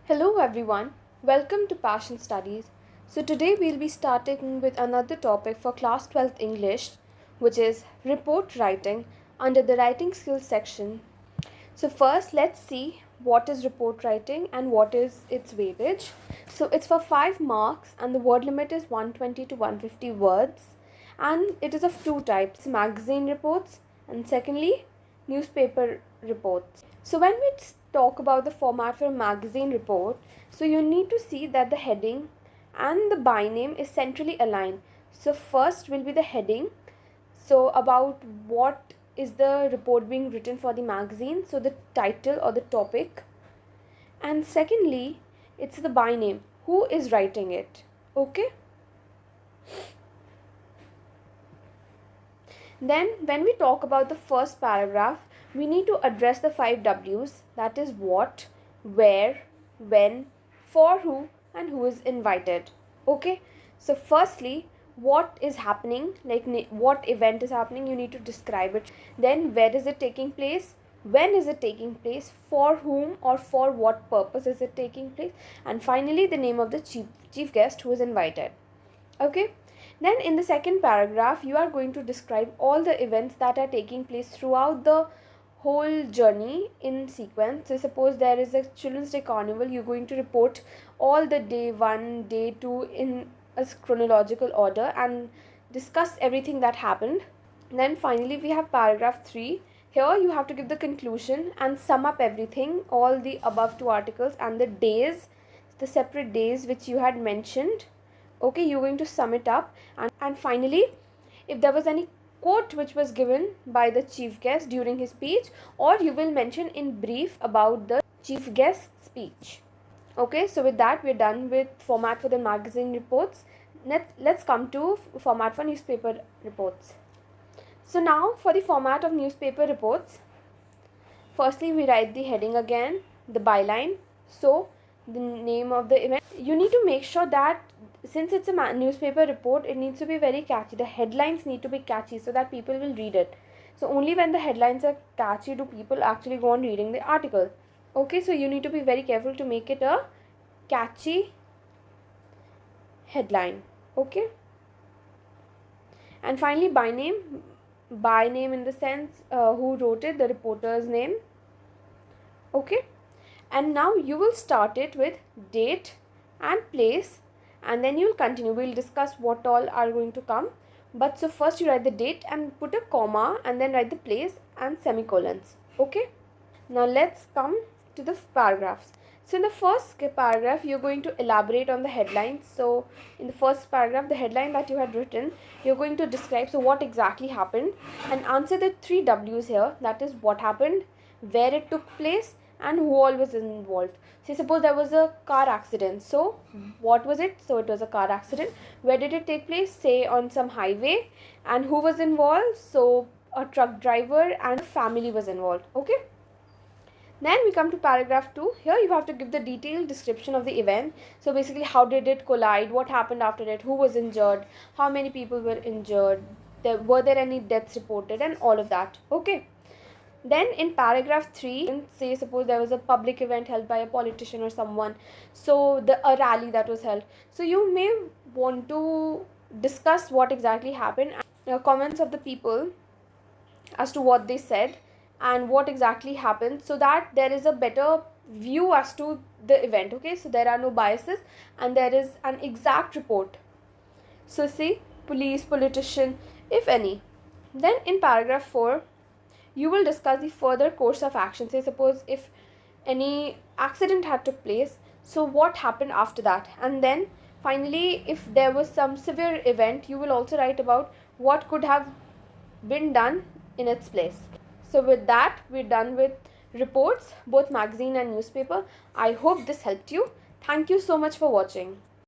Hello everyone, welcome to Passion Studies. So today we'll be starting with another topic for class 12th English, which is report writing under the writing skills section. So first let's see what is report writing and what is its weightage. So it's for 5 marks and the word limit is 120 to 150 words, and it is of two types: magazine reports and secondly newspaper reports. So when we talk about the format for a magazine report, so you need to see that the heading and the by name is centrally aligned. So first will be the heading, so about what is the report being written for the magazine, so the title or the topic, and secondly it's the by name, who is writing it. Okay, then when we talk about the first paragraph, we need to address the 5 W's, that is what, where, when, for who, and who is invited. Okay, so firstly, what is happening, like what event is happening, you need to describe it. Then where is it taking place, when is it taking place, for whom or for what purpose is it taking place, and finally the name of the chief guest who is invited. Okay, then in the second paragraph you are going to describe all the events that are taking place throughout the whole journey in sequence. So suppose there is a children's day carnival, you're going to report all the day 1, day 2 in a chronological order and discuss everything that happened. Then finally we have paragraph 3. Here you have to give the conclusion and sum up everything, all the above 2 articles and the days, the separate days which you had mentioned. Okay, you're going to sum it up, and finally if there was any quote which was given by the chief guest during his speech, or you will mention in brief about the chief guest's speech. Okay, so with that we're done with format for the magazine reports. Let's come to format for newspaper reports. So now for the format of newspaper reports, firstly we write the heading again, the byline, so the name of the event. You need to make sure that since it's a newspaper report, it needs to be very catchy. The headlines need to be catchy so that people will read it. So only when the headlines are catchy do people actually go on reading the article. Okay, so you need to be very careful to make it a catchy headline. Okay, and finally by name in the sense who wrote it, the reporter's name. Okay, and now you will start it with date and place, and then you'll continue. We'll discuss what all are going to come, but so first you write the date and put a comma and then write the place and semicolons. Okay, now let's come to the paragraphs. So in the first paragraph you're going to elaborate on the headlines. So in the first paragraph, the headline that you had written, you're going to describe so what exactly happened and answer the 3 W's here, that is what happened, where it took place, and who all was involved. Say suppose there was a car accident, so what was it? So it was a car accident. Where did it take place? Say on some highway. And who was involved? So a truck driver and a family was involved. Okay, then we come to paragraph 2. Here you have to give the detailed description of the event. So basically, how did it collide, what happened after it, who was injured, how many people were injured, were there any deaths reported, and all of that. Okay, then in paragraph 3, say suppose there was a public event held by a politician or someone, so a rally that was held. So you may want to discuss what exactly happened, comments of the people as to what they said and what exactly happened, so that there is a better view as to the event. Okay, so there are no biases and there is an exact report. So see, police, politician, if any. Then in paragraph 4, you will discuss the further course of action. Say suppose if any accident had took place, so what happened after that, and then finally if there was some severe event, you will also write about what could have been done in its place. So with that we're done with reports, both magazine and newspaper. I hope this helped you. Thank you so much for watching.